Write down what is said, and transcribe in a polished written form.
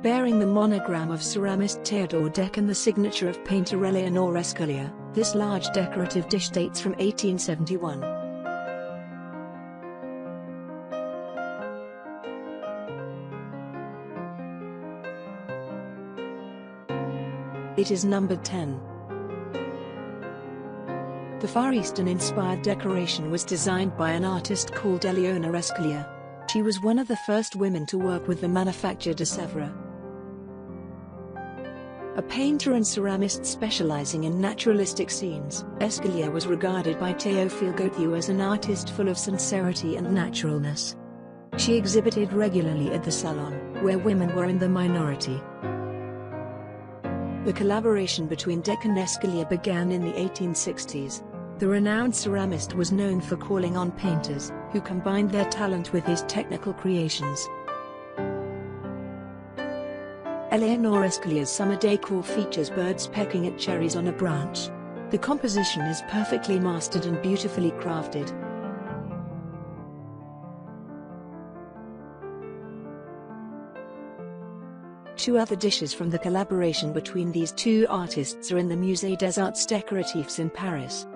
Bearing the monogram of ceramist Théodore Deck and the signature of painter Eléonore Escallier, this large decorative dish dates from 1871. It is numbered 10. The Far Eastern-inspired decoration was designed by an artist called Eléonore Escallier. She was one of the first women to work with the Manufacture de Sèvres, a painter and ceramist specializing in naturalistic scenes. Escallier was regarded by Théophile Gautier as an artist full of sincerity and naturalness. She exhibited regularly at the Salon, where women were in the minority. The collaboration between Deck and Escallier began in the 1860s. The renowned ceramist was known for calling on painters, who combined their talent with his technical creations. Eléonore Escallier's summer decor features birds pecking at cherries on a branch. The composition is perfectly mastered and beautifully crafted. Two other dishes from the collaboration between these two artists are in the Musée des Arts Décoratifs in Paris.